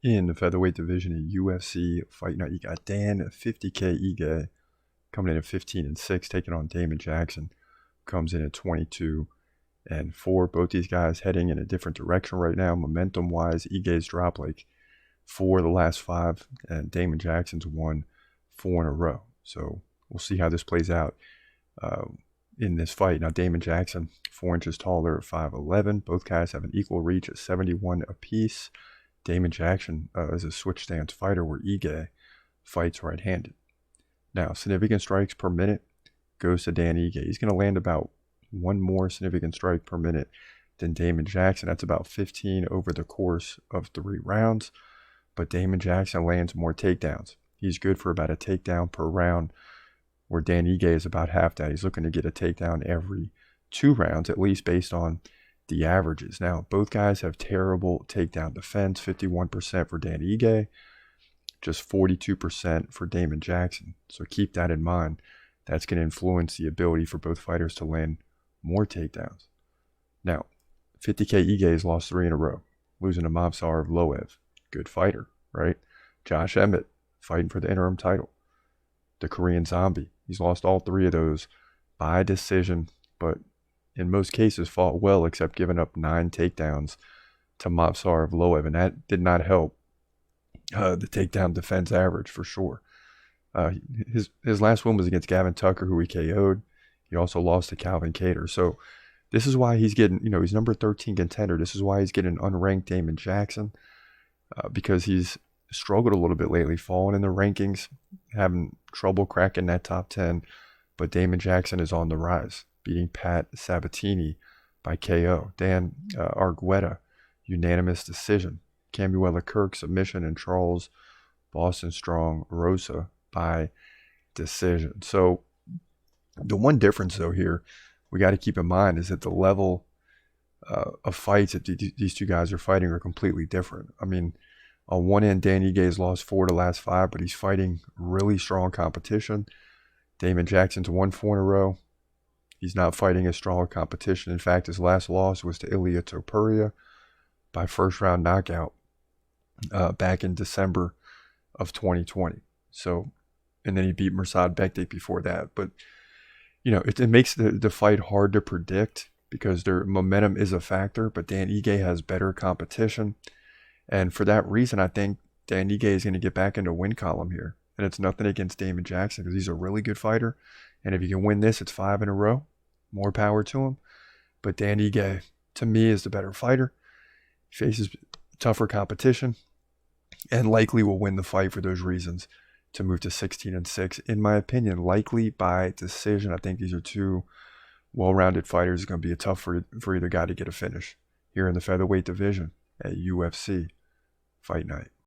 In the featherweight division at UFC Fight Night, you got Dan 50K Ige coming in at 15-6, taking on Damon Jackson, comes in at 22-4. Both these guys heading in a different direction right now. Momentum-wise, Ige's dropped like 4 of the last 5, and Damon Jackson's won 4 in a row. So we'll see how this plays out in this fight. Now, Damon Jackson, 4 inches taller at 5'11". Both guys have an equal reach at 71 apiece. Damon Jackson is a switch stance fighter where Ige fights right-handed. Now, significant strikes per minute goes to Dan Ige. He's going to land about 1 more significant strike per minute than Damon Jackson. That's about 15 over the course of 3 rounds. But Damon Jackson lands more takedowns. He's good for about a takedown per round, where Dan Ige is about half that. He's looking to get a takedown every 2 rounds, at least based on the averages. Now, both guys have terrible takedown defense. 51% for Dan Ige, just 42% for Damon Jackson. So keep that in mind. That's going to influence the ability for both fighters to land more takedowns. Now, 50K Ige has lost 3 in a row, losing to Movsarov-Loev. Good fighter, right? Josh Emmett fighting for the interim title. The Korean Zombie. He's lost all 3 of those by decision, but in most cases fought well, except giving up 9 takedowns to Movsarov-Loev, and that did not help the takedown defense average for sure. His last win was against Gavin Tucker, who he KO'd. He also lost to Calvin Kattar. So this is why he's getting, he's number 13 contender. This is why he's getting unranked Damon Jackson, because he's struggled a little bit lately, falling in the rankings, having trouble cracking that top 10. But Damon Jackson is on the rise, beating Pat Sabatini by KO. Dan Argueta, unanimous decision. Camuela Kirk, submission, and Charles Boston Strong Rosa by decision. So the one difference, though, here we got to keep in mind is that the level of fights that these 2 guys are fighting are completely different. I mean, on one end, Dan Ige has lost 4 of the last 5, but he's fighting really strong competition. Damon Jackson's won 4 in a row. He's not fighting as strong competition. In fact, his last loss was to Ilia Topuria by first-round knockout back in December of 2020. So, and then he beat Mirsad Bektik before that. But, it makes the fight hard to predict because their momentum is a factor, but Dan Ige has better competition. And for that reason, I think Dan Ige is going to get back into win column here. And it's nothing against Damon Jackson because he's a really good fighter. And if he can win this, it's 5 in a row. More power to him. But Dan Ige, to me, is the better fighter. He faces tougher competition and likely will win the fight for those reasons to move to 16-6. In my opinion, likely by decision. I think these are 2 well-rounded fighters. It's going to be tough for either guy to get a finish here in the featherweight division at UFC Fight Night.